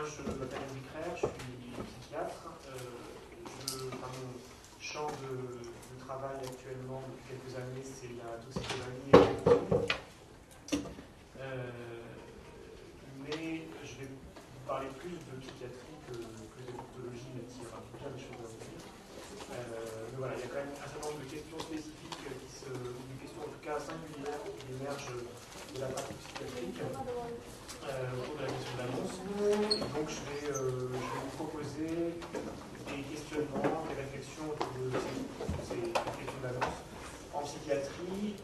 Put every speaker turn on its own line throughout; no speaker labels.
je m'appelle Henri Craire, je suis psychiatre. Mon champ de travail actuellement depuis quelques années, c'est la toxicomanie et l'addiction. Mais je vais vous parler plus de psychiatrie que d'égyptologie, même s'il y aura bien des choses à vous dire. Mais voilà, il y a quand même un certain nombre de questions spécifiques, une question en tout cas singulière qui émerge de la pratique psychiatrique autour de la question de l'annonce. Et donc je vais vous proposer des questionnements, des réflexions autour de ces questions d'annonce en psychiatrie,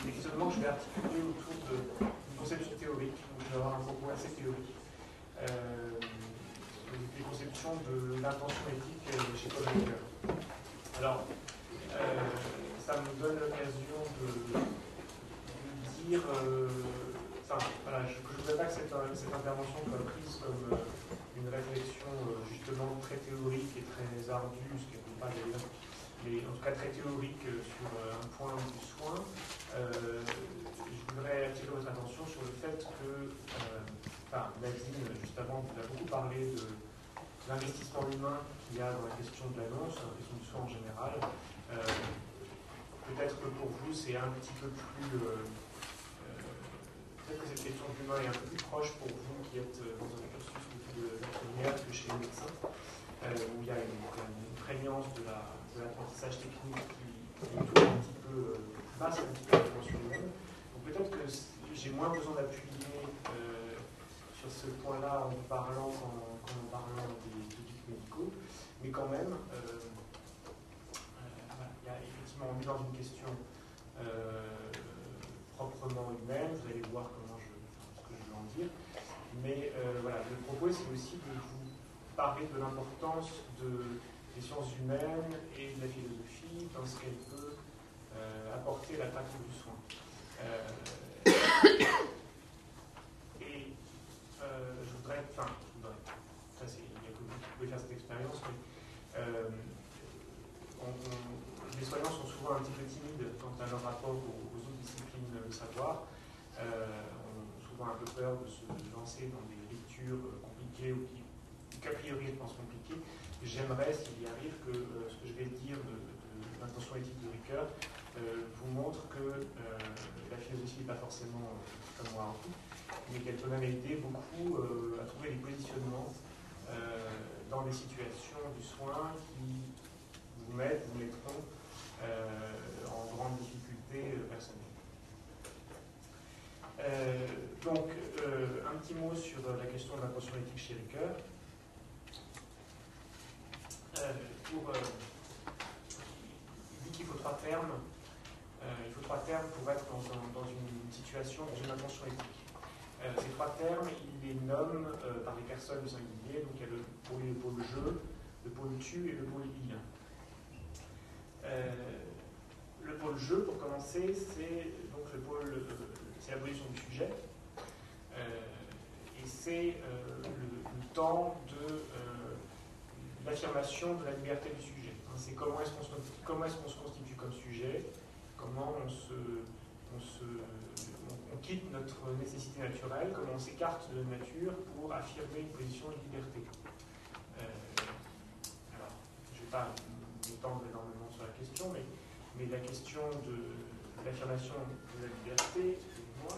des questionnements que je vais articuler autour d'une conception théorique. Donc je vais avoir un propos assez théorique. Des conceptions de l'intention éthique chez Paul Ricoeur. Alors, ça me donne l'occasion de dire, voilà, je ne voudrais pas que cette intervention soit prise comme une réflexion justement très théorique et très ardue, ce qu'elle ne peut pas d'ailleurs, mais en tout cas très théorique sur un point du soin. Je voudrais attirer votre attention sur le fait que, Nadine, juste avant, vous a beaucoup parlé de l'investissement humain qu'il y a dans la question de l'annonce, la question du soin en général. Peut-être que pour vous, c'est un petit peu plus... peut-être que cette question de l'humain est un peu plus proche pour vous qui êtes dans un cursus d'infirmière que chez les médecins, où il y a une prégnance de l'apprentissage technique qui tourne un petit peu, passe un petit peu la dimension humaine. Donc peut-être que j'ai moins besoin d'appuyer sur ce point-là en vous parlant des études médicaux, mais quand même, il y a effectivement, on est dans une question proprement humaine, vous allez voir ce que je veux en dire, mais voilà, le propos c'est aussi de vous parler de l'importance des sciences humaines et de la philosophie dans ce qu'elle peut apporter à la pratique du soin. Je voudrais, ça c'est, il y a que vous qui pouvez faire cette expérience, mais les soignants sont souvent un petit peu timides quant à leur rapport aux autres disciplines de savoir, ont souvent un peu peur de se lancer dans des lectures compliquées ou qu'a priori elles pensent compliquées. J'aimerais, s'il y arrive, que ce que je vais dire de l'intention éthique de Ricoeur vous montre que la philosophie n'est pas forcément comme moi en tout, mais qu'elle peut même aider beaucoup à trouver des positionnements dans des situations du soin qui vous mettront en grande difficulté personnelle. Donc, un petit mot sur la question de l'intention éthique chez Ricoeur. Il dit qu'il faut 3 termes. Il faut 3 termes pour être dans une situation, dans une intention éthique. Ces 3 termes, il les nomme par les personnes du singulier. Donc il y a le pôle je, le pôle tu et le pôle il. Le pôle je, pour commencer, c'est donc c'est la position du sujet. Et c'est le temps de l'affirmation de la liberté du sujet. C'est comment est-ce qu'on se constitue comme sujet, comment on quitte notre nécessité naturelle, comment on s'écarte de la nature pour affirmer une position de liberté. Alors, je ne vais pas m'étendre énormément sur la question, mais la question de l'affirmation de la liberté, excusez-moi.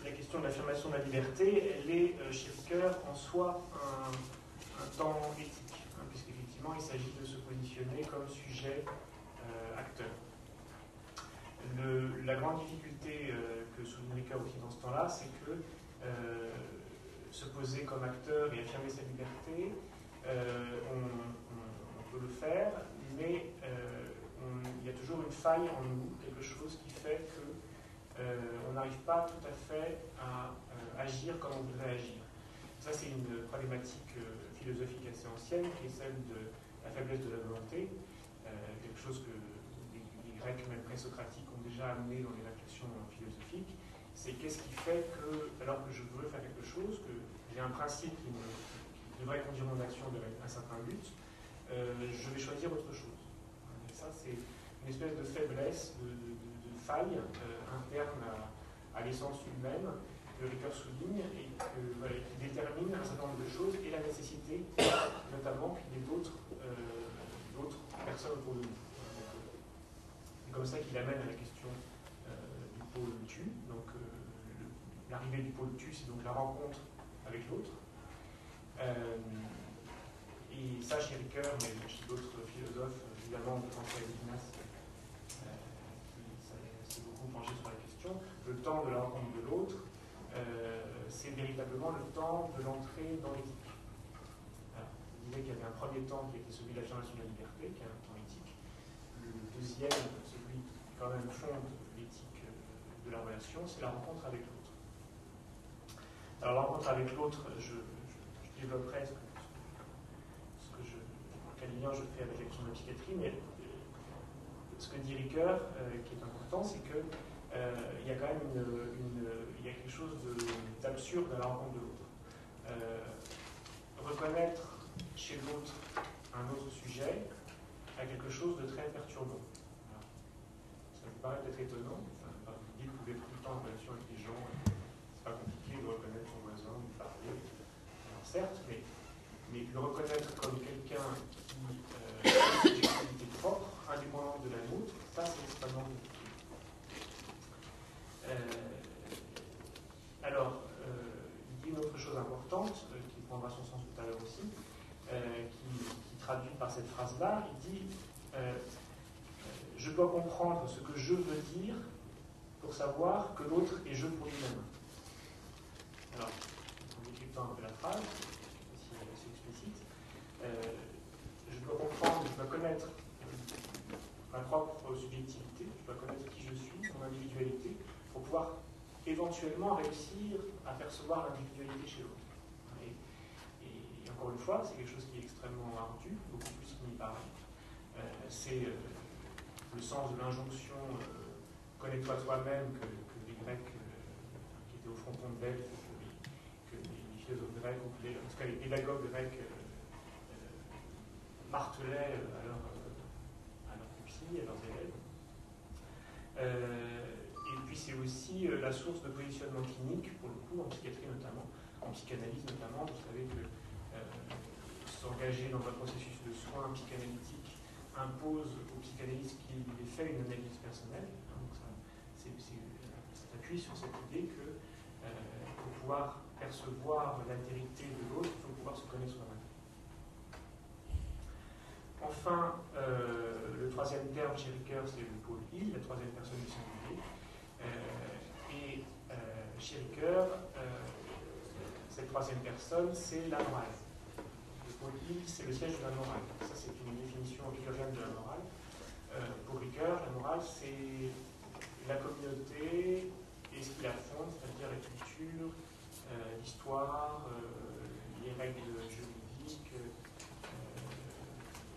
La question de l'affirmation de la liberté, elle est chez Ricoeur en soi un temps éthique, puisqu'effectivement il s'agit de se positionner comme sujet acteur. La grande difficulté que souligne Ricoeur aussi dans ce temps-là, c'est que se poser comme acteur et affirmer sa liberté, on peut le faire, mais il y a toujours une faille en nous, quelque chose qui fait que on n'arrive pas tout à fait à agir comme on voudrait agir. Ça, c'est une problématique philosophique assez ancienne, qui est celle de la faiblesse de la volonté, quelque chose que les Grecs, même présocratiques, ont déjà amené dans les réflexions philosophiques. C'est qu'est-ce qui fait que, alors que je veux faire quelque chose, que j'ai un principe qui devrait conduire mon action vers un certain but, je vais choisir autre chose. Et ça, c'est une espèce de faiblesse, de faille interne à l'essence humaine que Ricoeur souligne et qui détermine un certain nombre de choses et la nécessité, notamment, qu'il y ait d'autres personnes autour de nous. C'est comme ça qu'il amène à la question du pôle tu. Donc, l'arrivée du pôle tu, c'est donc la rencontre avec l'autre. Et ça, chez Ricoeur, mais chez d'autres philosophes, évidemment, on peut penser à Levinas, qui s'est beaucoup penché sur la question. Le temps de la rencontre de l'autre, c'est véritablement le temps de l'entrée dans l'éthique. Je disais qu'il y avait un premier temps qui était celui de l'affirmation de la liberté, qui est un temps éthique. Le deuxième, celui qui quand même fonde l'éthique de la relation, c'est la rencontre avec l'autre. Alors la rencontre avec l'autre, je développerai quel lien je fais avec la question de la psychiatrie, mais ce que dit Ricoeur, qui est important, c'est que il y a quand même il y a quelque chose d'absurde à la rencontre de l'autre. Reconnaître chez l'autre un autre sujet a quelque chose de très perturbant. Voilà. Ça vous paraît peut-être étonnant, enfin, vous dites que vous êtes tout le temps en relation avec les gens, c'est pas compliqué de reconnaître son voisin, de parler. Alors certes, mais le reconnaître comme quelqu'un qui a une subjectivité propre, indépendante de la nôtre, ça c'est extrêmement compliqué. Alors, il dit une autre chose importante, qui prendra son sens tout à l'heure aussi, qui traduit par cette phrase-là, il dit je dois comprendre ce que je veux dire pour savoir que l'autre est je pour lui-même. Alors, en décryptant un peu la phrase, c'est explicite, je dois comprendre, je dois connaître ma propre subjectivité, je dois connaître qui je suis, mon individualité, pour pouvoir éventuellement réussir à percevoir l'individualité chez l'autre. Et encore une fois, c'est quelque chose qui est extrêmement ardu, beaucoup plus qu'il n'y paraît. C'est le sens de l'injonction connais-toi toi-même que les Grecs qui étaient au fronton de Delphes, que les philosophes grecs, ou en tout cas les pédagogues grecs martelaient à leurs pupilles, à leurs élèves. Et puis c'est aussi la source de positionnement clinique, pour le coup, en psychiatrie notamment, en psychanalyse notamment. Vous savez que s'engager dans un processus de soins psychanalytiques impose au psychanalyste qu'il ait fait une analyse personnelle. Donc ça s'appuie sur cette idée que pour pouvoir percevoir l'altérité de l'autre, il faut pouvoir se connaître soi-même. Enfin, le troisième terme chez Ricoeur, c'est le pôle il, la troisième personne du singulier. Et chez Ricoeur, cette troisième personne, c'est la morale. Le pôle il, c'est le siège de la morale. Ça, c'est une définition ricoeurienne de la morale. Pour Ricoeur, la morale, c'est la communauté et ce qui la fonde, c'est-à-dire la culture, l'histoire, les règles juridiques,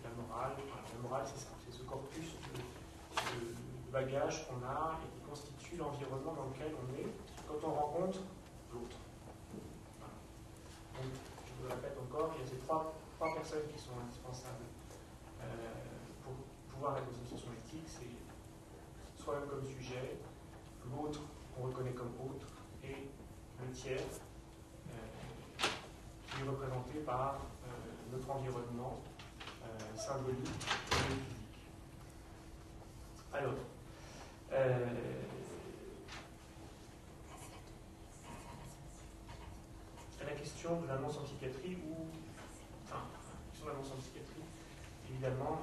la morale. La morale, c'est ça, c'est ce corpus de bagages qu'on a et qui constitue l'environnement dans lequel on est quand on rencontre l'autre. Voilà. Donc, je vous le répète encore, il y a ces trois personnes qui sont indispensables pour pouvoir être dans une situation éthique. C'est soi-même comme sujet, l'autre qu'on reconnaît comme autre, et le tiers qui est représenté par notre environnement symbolique et physique. Alors, la question de l'annonce en psychiatrie, la question de l'annonce en psychiatrie, évidemment,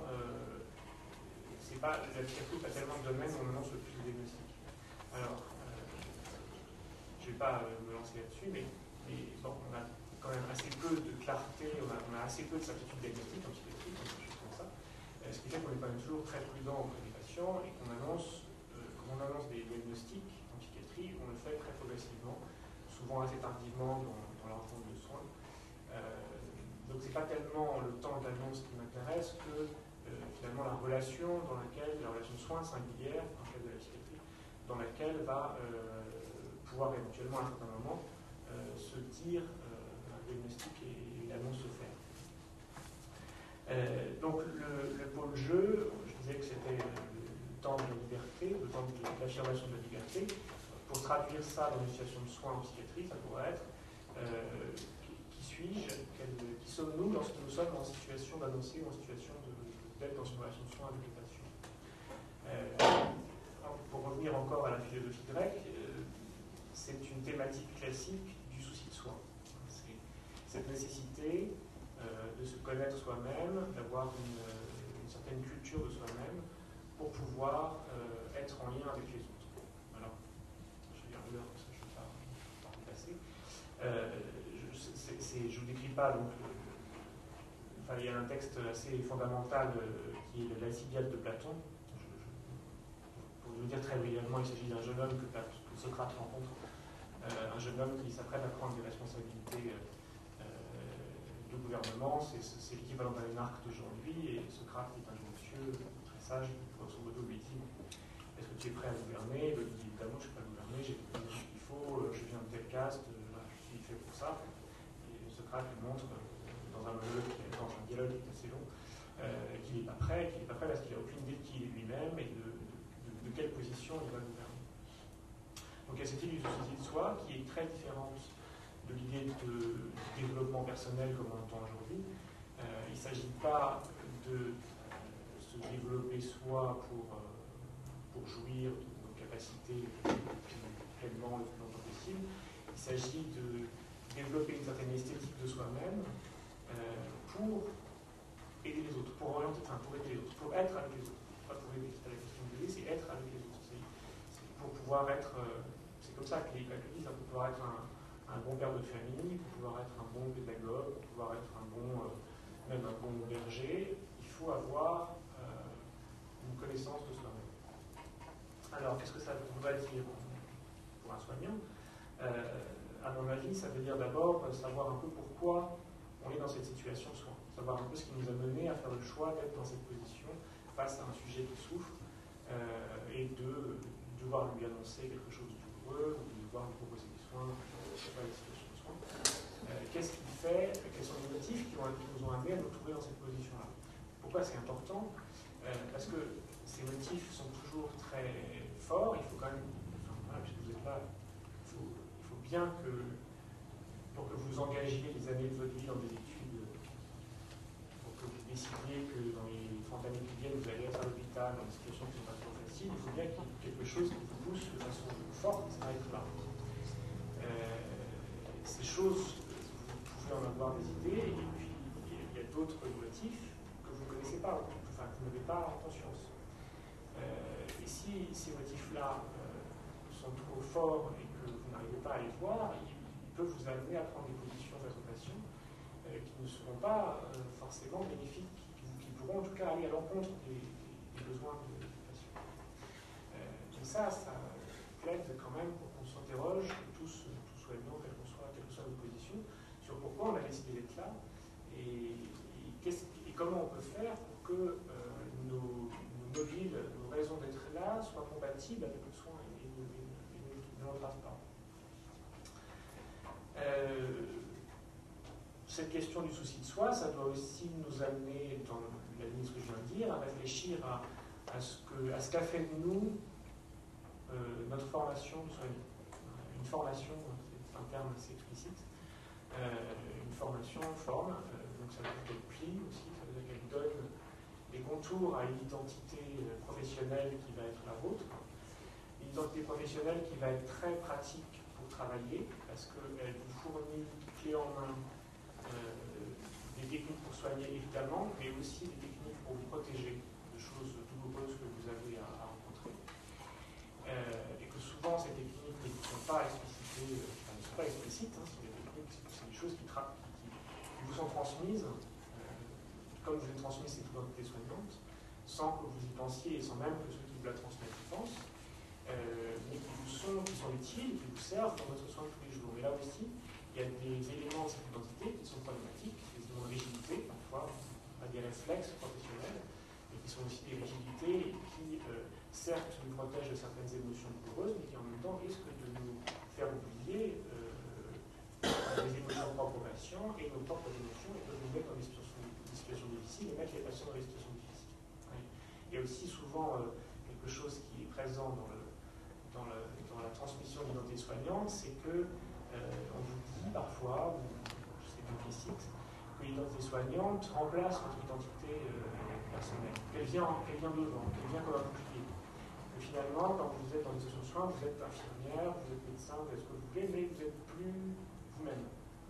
c'est pas, la psychiatrie n'est pas tellement le domaine où on annonce le plus de diagnostic. Alors, je ne vais pas me lancer là-dessus, mais bon, on a quand même assez peu de clarté, on a assez peu de certitude diagnostique en psychiatrie, quelque chose comme ça. Ce qui fait qu'on n'est pas toujours très prudent auprès des patients et qu'on annonce, quand on annonce des diagnostics en psychiatrie, on le fait très progressivement, souvent assez tardivement dans la rencontre de soins. Donc c'est pas tellement le temps d'annonce qui m'intéresse que finalement la relation soin singulière, en fait de la psychiatrie, dans laquelle va pouvoir éventuellement à un certain moment se dire un diagnostic et l'annonce se faire. Donc le pôle jeu, je disais que c'était l'affirmation de la liberté. Pour traduire ça dans une situation de soins en psychiatrie, ça pourrait être qui suis-je, qui sommes-nous lorsque nous sommes en situation d'annoncer ou en situation d'être dans une relation de soins avec les patients. Pour revenir encore à la philosophie grecque, c'est une thématique classique du souci de soi. C'est cette nécessité de se connaître soi-même, d'avoir une certaine culture de soi-même pour pouvoir être en lien avec les autres. Voilà. Je vais dire l'heure, comme ça je ne vais pas repasser. Je ne vous décris pas, donc, il y a un texte assez fondamental qui est l'Alcibiade de Platon. Pour vous dire très brièvement, il s'agit d'un jeune homme que Socrate rencontre, un jeune homme qui s'apprête à prendre des responsabilités de gouvernement. C'est l'équivalent d'un énarque d'aujourd'hui, et Socrate est un jeune monsieur très sage, grosso modo lui dit: est-ce que tu es prêt à gouverner? Il dit: évidemment, je ne suis pas gouverner, j'ai tout ce qu'il faut, je viens de tel caste, je suis fait pour ça. Et Socrate lui montre, dans un dialogue qui est assez long, qu'il n'est pas prêt, parce qu'il n'a aucune idée de qui il est lui-même et de quelle position il va gouverner. Donc il y a cette idée du souci de soi qui est très différente de l'idée de développement personnel comme on l'entend aujourd'hui. Il ne s'agit pas de se développer soi pour jouir de nos capacités pleinement le plus longtemps possible. Il s'agit de développer une certaine esthétique de soi-même pour aider les autres, pour orienter, pour aider les autres, pour être avec les autres. Pas pour aider, c'est pas la question d'aider, c'est être avec les autres. C'est pour pouvoir être, c'est comme ça que les Grecs disent, pour pouvoir être un bon père de famille, pour pouvoir être un bon pédagogue, pour pouvoir être même un bon berger, il faut avoir une connaissance de soi-même. Alors, qu'est-ce que ça voudrait dire pour un soignant? À mon avis, ça veut dire d'abord savoir un peu pourquoi on est dans cette situation de soin, savoir un peu ce qui nous a mené à faire le choix d'être dans cette position face à un sujet qui souffre et de devoir lui annoncer quelque chose de douloureux, ou de devoir lui proposer des soins, pas des situations de soins. Qu'est-ce qui fait, quels sont les motifs qui nous ont amenés à nous trouver dans cette position-là? Pourquoi c'est important? Parce que ces motifs sont toujours très forts, il faut quand même, puisque vous êtes là, il faut bien que, pour que vous engagiez les années de votre vie dans des études, pour que vous décidiez que dans les 30 années qui viennent, vous allez être à l'hôpital dans des situations qui ne sont pas trop faciles, il faut bien qu'il y ait quelque chose qui vous pousse de façon forte à être là. Ces choses, vous pouvez en avoir des idées, et puis il y a d'autres motifs que vous ne connaissez pas, enfin que vous n'avez pas en conscience. Et si ces motifs-là sont trop forts et que vous n'arrivez pas à les voir, ils peuvent vous amener à prendre des positions face aux patients qui ne seront pas forcément bénéfiques, qui pourront en tout cas aller à l'encontre des besoins des patients. Et ça plaide quand même pour qu'on s'interroge, tous soignants, quelle que soit notre position, sur pourquoi on a décidé d'être là et comment on peut faire pour que nos mobiles, nos raisons d'être là soient compatibles avec le soin et ne l'entravent pas. Cette question du souci de soi, ça doit aussi nous amener, dans la ligne de ce que je viens de dire, à réfléchir à ce qu'a fait de nous notre formation de soignant. Une formation, c'est un terme assez explicite, une formation forme, donc ça veut dire qu'elle plie aussi, ça veut dire qu'elle donne des contours à une identité professionnelle qui va être la vôtre, une identité professionnelle qui va être très pratique pour travailler, parce qu'elle vous fournit clé en main des techniques pour soigner évidemment, mais aussi des techniques pour vous protéger de choses douloureuses que vous avez à rencontrer. Et que souvent ces techniques ne sont pas explicitées, ne sont pas explicites, hein, c'est des choses qui vous sont transmises, comme je vous ai transmis cette identité soignante, sans que vous y pensiez et sans même que ceux qui vous la transmettent y pensent, mais qui sont utiles, qui vous servent dans votre soin de tous les jours. Mais là aussi, il y a des éléments de cette identité qui sont problématiques, des éléments de rigidité, parfois, pas des réflexes professionnels, mais qui sont aussi des rigidités qui, certes, nous protègent de certaines émotions douloureuses, mais qui en même temps risquent de nous faire oublier les émotions propres aux patients et nos propres émotions, et peuvent nous mettre dans des situations difficiles et mettre les patients dans des situations difficiles. Il y a aussi souvent quelque chose qui est présent dans la transmission de l'identité soignante, c'est que on vous dit parfois, ou c'est implicite, que l'identité soignante remplace votre identité personnelle, qu'elle vient devant, qu'elle vient comme un bouclier. Que finalement, quand vous êtes dans les sociaux de soins, vous êtes infirmière, vous êtes médecin, vous êtes ce que vous voulez, mais vous n'êtes plus vous-même.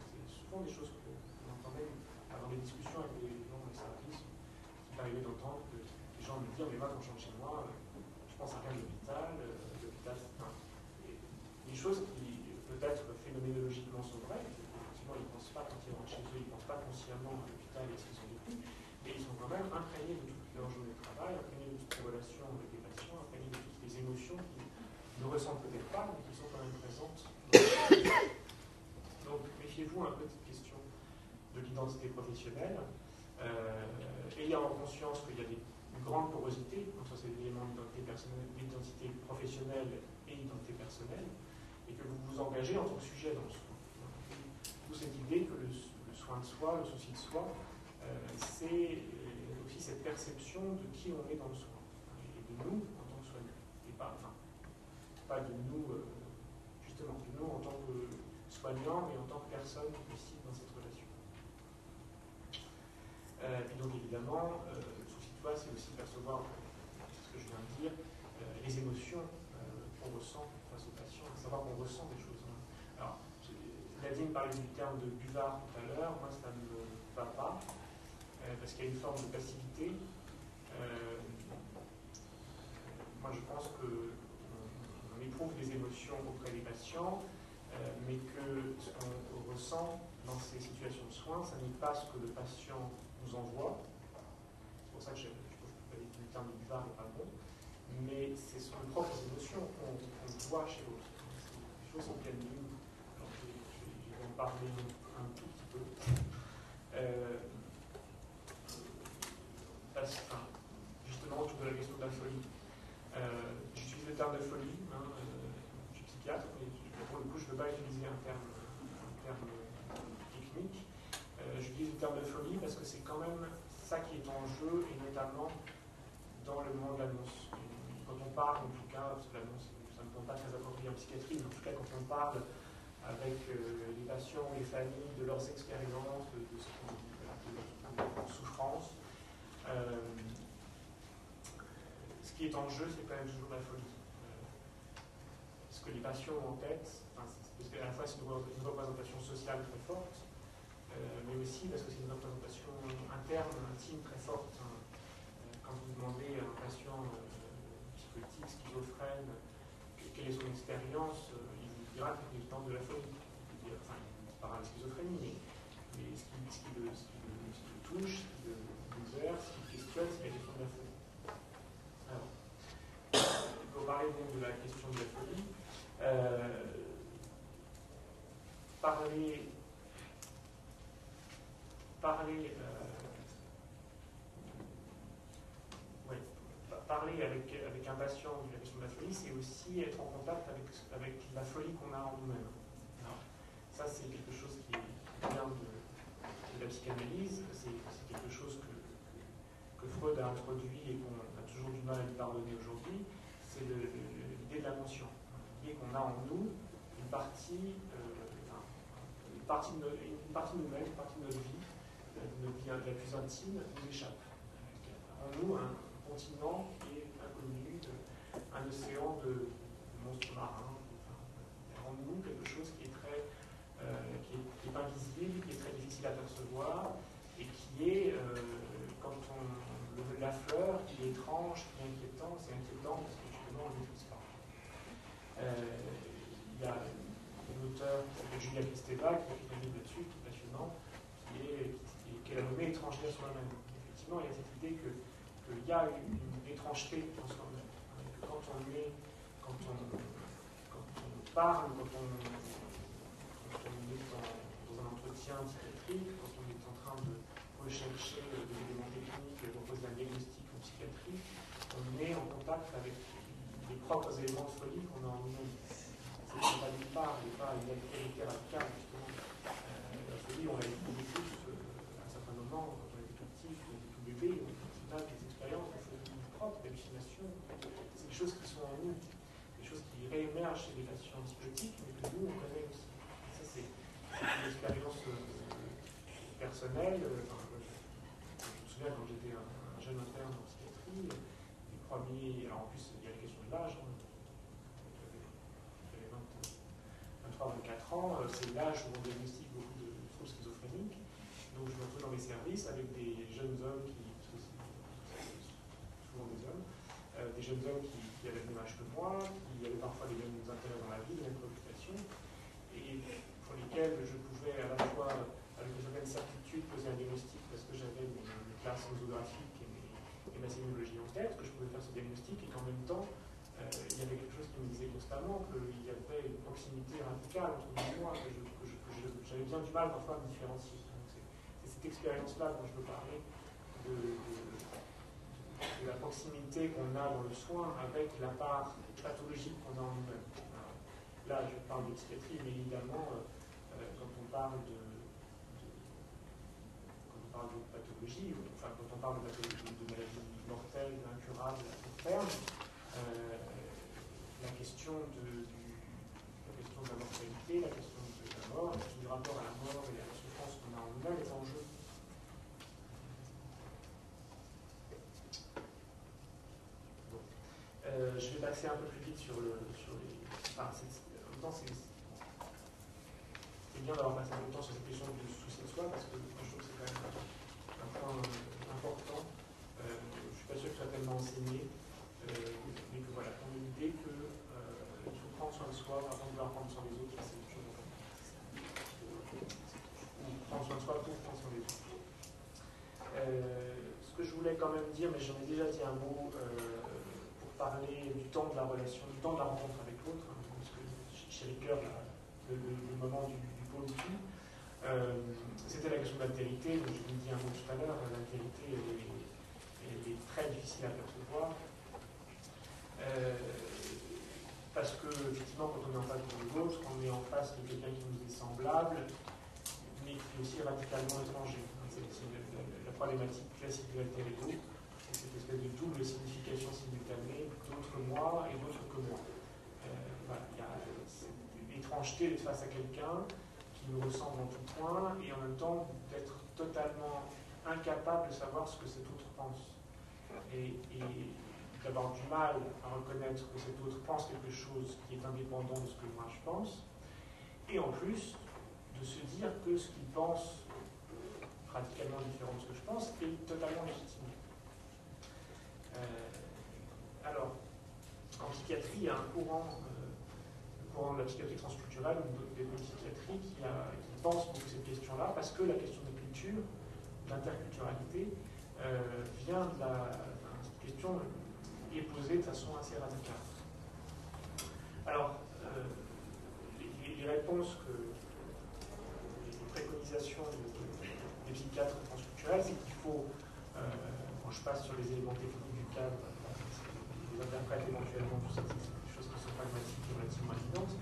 C'est souvent des choses que vous entendez avant des discussions avec les gens dans les services. Il m'est arrivé d'entendre que les gens me disent mais moi, quand je rentre chez moi, je pense à rien de l'hôpital, des choses qui peut-être phénoménologiquement sont vraies. Effectivement, ils ne pensent pas quand ils rentrent chez eux, ils ne pensent pas consciemment à l'hôpital et ce qu'ils ont vécu, mais ils sont quand même imprégnés de toute leur journée de travail, imprégnés de toutes les relations avec les patients, imprégnés de toutes les émotions qu'ils ne ressentent peut-être pas, mais qui sont quand même présentes. Donc, méfiez-vous un peu de cette question de l'identité professionnelle, ayez en conscience qu'il y a une grande porosité entre ces éléments d'identité professionnelle et d'identité personnelle, et que vous vous engagez en tant que sujet dans le soin. D'où cette idée que le soin de soi, le souci de soi, c'est aussi cette perception de qui on est dans le soin, et de nous en tant que soignant, et pas de nous, justement, de nous en tant que soignant, mais en tant que personne aussi dans cette relation. Et donc évidemment, le souci de soi, c'est aussi percevoir, ce que je viens de dire, les émotions qu'on ressent face aux patients, à savoir qu'on ressent des choses. Alors, Nadine parlait du terme de buvard tout à l'heure, moi ça ne me va pas, parce qu'il y a une forme de passivité. Moi je pense qu'on éprouve des émotions auprès des patients, mais que ce qu'on ressent dans ces situations de soins, ça n'est pas ce que le patient nous envoie. C'est pour ça que je trouve que le terme de buvard n'est pas bon. Mais c'est sur les propres émotions qu'on voit chez l'autre. Les choses sont bien nues. Alors, je vais en parler un tout petit peu. Justement, autour de la question de la folie. J'utilise le terme de folie. Je suis psychiatre, mais pour le coup, je ne veux pas utiliser un terme technique. J'utilise le terme de folie parce que c'est quand même ça qui est en jeu, et notamment dans le moment de l'annonce. Quand on parle, en tout cas, parce que l'annonce, ça ne me semble pas très approprié en psychiatrie, mais en tout cas, quand on parle avec les patients, les familles, de leurs expériences, de leur souffrance, ce qui est en jeu, c'est quand même toujours la folie. Ce que les patients ont en tête, parce qu'à la fois c'est une représentation sociale très forte, mais aussi parce que c'est une représentation interne, intime très forte. Quand vous demandez à un patient psychotique, schizophrène, quelle est son expérience, il vous dira qu'il est dans de la folie. Enfin, il parlera de schizophrénie, mais ce qui le touche, ce qui le bouleverse, ce qui questionne, c'est la question de la folie. Alors, pour parler donc de la question de la folie, parler avec un patient de la question de la folie, c'est aussi être en contact avec la folie qu'on a en nous-mêmes. Ça, c'est quelque chose qui vient de la psychanalyse, c'est quelque chose que Freud a introduit et qu'on a toujours du mal à lui pardonner aujourd'hui, c'est l'idée de la conscience. L'idée qu'on a en nous une partie de nous-mêmes, une partie de notre vie la plus intime, nous échappe. En nous, un continent qui est inconnu, un océan de monstres marins. En nous, quelque chose qui est invisible, qui est très difficile à percevoir, et qui est, quand on la fleur, qui est étrange, qui est inquiétant. C'est inquiétant parce que justement, on ne maîtrise pas. Il y a une auteure qui s'appelle Julia Kristeva qui a écrit un livre là-dessus, qui est passionnant, qu'elle a nommé étranger à soi-même. Effectivement, il y a cette idée qu'il y a une étrangeté en soi-même. Quand on parle, quand on est dans un entretien psychiatrique, quand on est en train de rechercher des éléments techniques, de proposer un diagnostic en psychiatrie, on est en contact avec les propres éléments de folie qu'on a en nous-mêmes. C'est pas d'une part, il n'y a pas une qualité radicale, justement. La folie, on l'a éprouvée tous à un certain moment, quand on était tout petit, quand on était tout bébé, on a des expériences de folie propre, d'hallucination. C'est des choses qui sont en nous, des chose qui réémerge chez les patients psychotiques, mais que nous, on connaît aussi. Ça, c'est une expérience personnelle. Je me souviens quand j'étais un jeune interne en psychiatrie, les premiers. Alors en plus, il y a la question de l'âge. J'avais 23-24 ans, c'est l'âge où on diagnostique beaucoup de troubles schizophréniques. Donc je me retrouve dans les services avec des jeunes hommes souvent des hommes, des jeunes hommes qui avaient le même âge que moi, qui avaient parfois les mêmes intérêts dans la vie, les mêmes préoccupations, et pour lesquels je pouvais à la fois, avec une certaine certitude, poser un diagnostic parce que j'avais mes classes nosographiques et ma sémiologie en tête, que je pouvais faire ce diagnostic, et qu'en même temps, il y avait quelque chose qui me disait constamment qu'il y avait une proximité radicale entre nous et moi, que j'avais bien du mal parfois à me différencier. C'est cette expérience-là dont je veux parler, de la proximité qu'on a dans le soin avec la part pathologique qu'on a en nous-mêmes. Là, je parle de psychiatrie, mais évidemment, quand on parle de pathologie, enfin quand on parle de maladies mortelles, incurables à court terme, la question de la mortalité, la question de la mort, la question du rapport à la mort et à la souffrance qu'on a en nous-mêmes est en jeu. Je vais passer un peu plus vite sur les. Enfin, en même temps, c'est bien d'avoir passé un peu de temps sur cette question du souci de soi parce que je trouve que c'est quand même un point important. Je ne suis pas sûr que ce soit tellement enseigné, mais que voilà, on a l'idée qu'il faut prendre soin de soi avant de vouloir prendre soin des autres, c'est une chose importante. Ou prendre soin de soi pour prendre soin des autres. Ce que je voulais quand même dire, mais j'en ai déjà dit un mot. Parler du temps de la relation, du temps de la rencontre avec l'autre, hein, parce que chez les cœurs, le moment du pôle tout, c'était la question de l'altérité. Je vous ai dit un mot tout à l'heure, l'altérité elle est très difficile à percevoir, parce que effectivement quand on est en face de l'autre, on est en face de quelqu'un qui nous est semblable, mais qui est aussi radicalement étranger. C'est la problématique classique de l'altérégo. Cette espèce de double signification simultanée d'autres moi et d'autres que moi. Voilà, il y a cette étrangeté d'être face à quelqu'un qui nous ressemble en tout point et en même temps d'être totalement incapable de savoir ce que cet autre pense. Et d'avoir du mal à reconnaître que cet autre pense quelque chose qui est indépendant de ce que moi je pense. Et en plus, de se dire que ce qu'il pense, radicalement différent de ce que je pense, est totalement légitime. Alors, en psychiatrie, il y a un courant de la psychiatrie transculturelle, une psychiatrie qui pense beaucoup cette question-là, parce que la question de culture, d'interculturalité, vient de cette question est posée de façon assez radicale. Alors, les réponses les préconisations des psychiatres transculturels, c'est qu'il faut, quand je passe sur les éléments techniques du cadre, je les interprète éventuellement, tout ça, c'est des choses qui sont pragmatiques et relativement évidentes,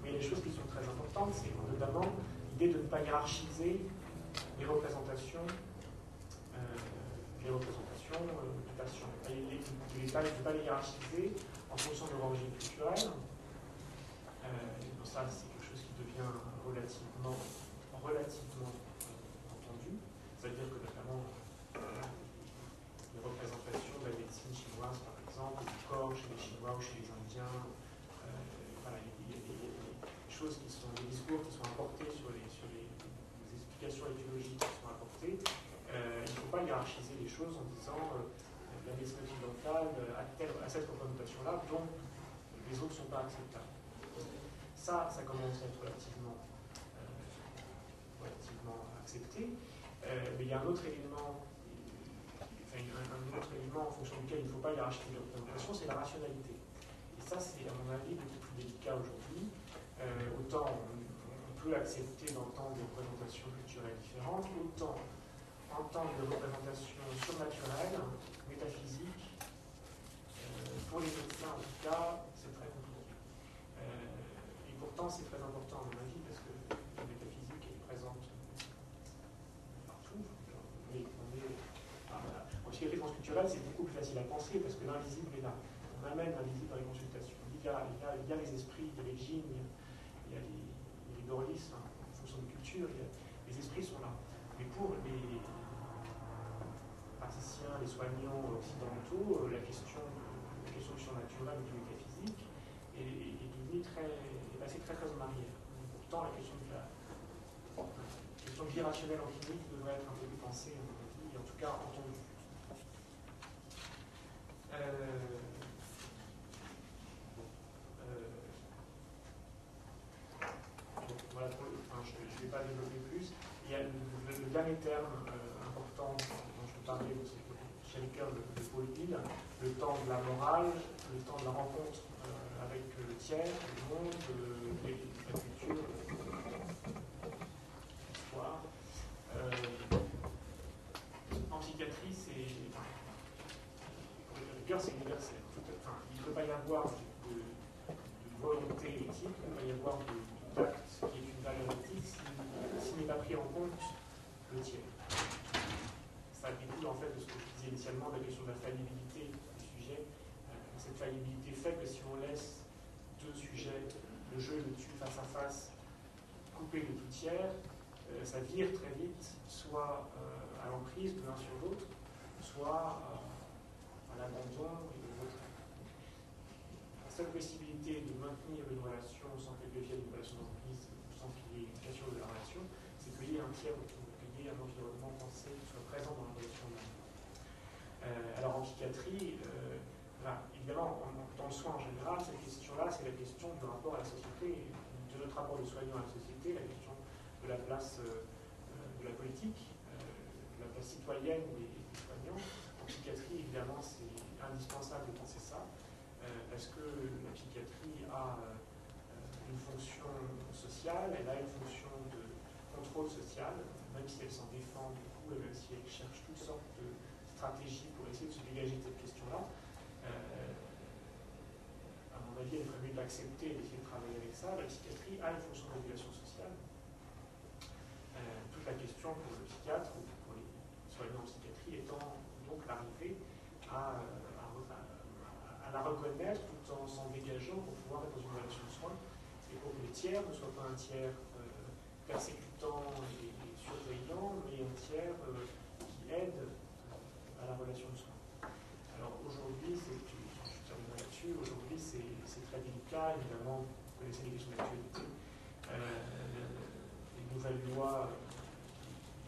mais les choses qui sont très importantes, c'est notamment l'idée de ne pas hiérarchiser les représentations du patient. Il ne faut pas les hiérarchiser en fonction de leur origine culturelle. Donc ça, c'est quelque chose qui devient relativement entendu. C'est-à-dire que notamment les représentations de la médecine chinoise, par exemple, du corps chez les Chinois ou chez les Indiens, voilà, il y a des choses qui sont, des discours qui sont apportés sur les explications éthiologiques qui sont apportées. Il ne faut pas hiérarchiser les choses en disant la médecine occidentale a cette représentation-là, donc les autres ne sont pas acceptables. Ça commence à être relativement accepté. Mais il y a un autre élément, en fonction duquel il ne faut pas hiérarchiser les représentations, c'est la rationalité. Et ça, c'est à mon avis beaucoup plus délicat aujourd'hui. Autant on peut accepter d'entendre des représentations culturelles différentes, autant entendre des représentations surnaturelles, métaphysiques, pour les médecins en tout cas, c'est très compliqué. Et pourtant, c'est très important à mon avis, parce que la métaphysique est présente partout. Mais en psychiatrie transculturelle, c'est beaucoup plus facile à penser, parce que l'invisible est là. On amène l'invisible dans les consultations. On dit il y a les esprits, il y a les djinns, il y a les dorlis, en fonction de culture, les esprits sont là. Mais pour les praticiens, les soignants occidentaux, la question du surnaturel, du métaphysique est devenue est passée très très en arrière. Pourtant, la question de l'irrationnel en physique devrait être un peu plus pensée, à mon avis, et en tout cas entendue. Voilà, je ne vais pas développer plus. Il y a le dernier terme important dont je peux parler, c'est chez le cœur de Paul Hill, le temps de la morale, le temps de la rencontre avec le tiers, le monde, la culture, l'histoire. En psychiatrie, le cœur, c'est universel. Enfin, il ne peut pas y avoir de volonté éthique, il ne peut pas y avoir d'acte qui est une valeur éthique s'il n'est pas pris en compte le tiers. Ça découle en fait de ce que je disais initialement, de la question de la faillibilité du sujet. Cette faillibilité fait que si on laisse deux sujets, le jeu et le tu face à face, coupés de tout tiers, ça vire très vite, soit à l'emprise de l'un sur l'autre, soit à l'abandon et de l'autre. La seule possibilité de maintenir une relation sans qu'elle devienne une relation d'emprise, sans qu'il y ait une cassure de la relation, c'est qu'il y ait un tiers autour, qu'il y ait un environnement pensé qui soit présent dans la relation humaine. Alors en psychiatrie, évidemment, dans le soin en général, cette question-là, c'est la question du rapport à la société, de notre rapport de soignant à la société, la question de la place de la politique, de la place citoyenne des soignants. En psychiatrie, évidemment, c'est indispensable de penser ça, parce que la psychiatrie a une fonction sociale, elle a une fonction de contrôle social, même si elle s'en défend beaucoup, et même si elle cherche toutes sortes de stratégies pour essayer de se dégager de cette question-là. À mon avis, il faudrait mieux l'accepter et d'essayer de travailler avec ça. La psychiatrie a une fonction de régulation sociale. Toute la question pour le psychiatre ou pour les soignants en psychiatrie étant donc l'arrivée à la reconnaître tout en s'en dégageant pour pouvoir être dans une relation de soins et pour que le tiers ne soit pas un tiers persécutant et surveillant, mais un tiers qui aide à la relation de soins. Alors aujourd'hui, je terminerai là-dessus, aujourd'hui c'est très délicat, évidemment, vous connaissez les questions d'actualité. Les nouvelles lois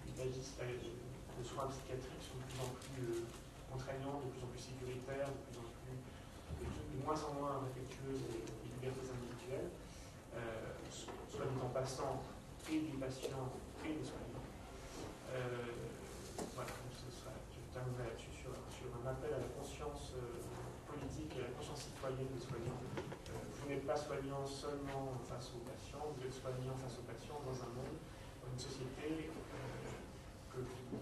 qui agissent le soin psychiatrique sont de plus en plus contraignantes, de plus en plus sécuritaires, de moins en moins respectueuses des libertés individuelles, soit dit en passant, et des patients et des soignants. Voilà, je terminerai là-dessus sur un appel à la conscience politique et à la conscience citoyenne des soignants. Vous n'êtes pas soignant seulement face aux patients, vous êtes soignant face aux patients dans un monde, dans une société que vous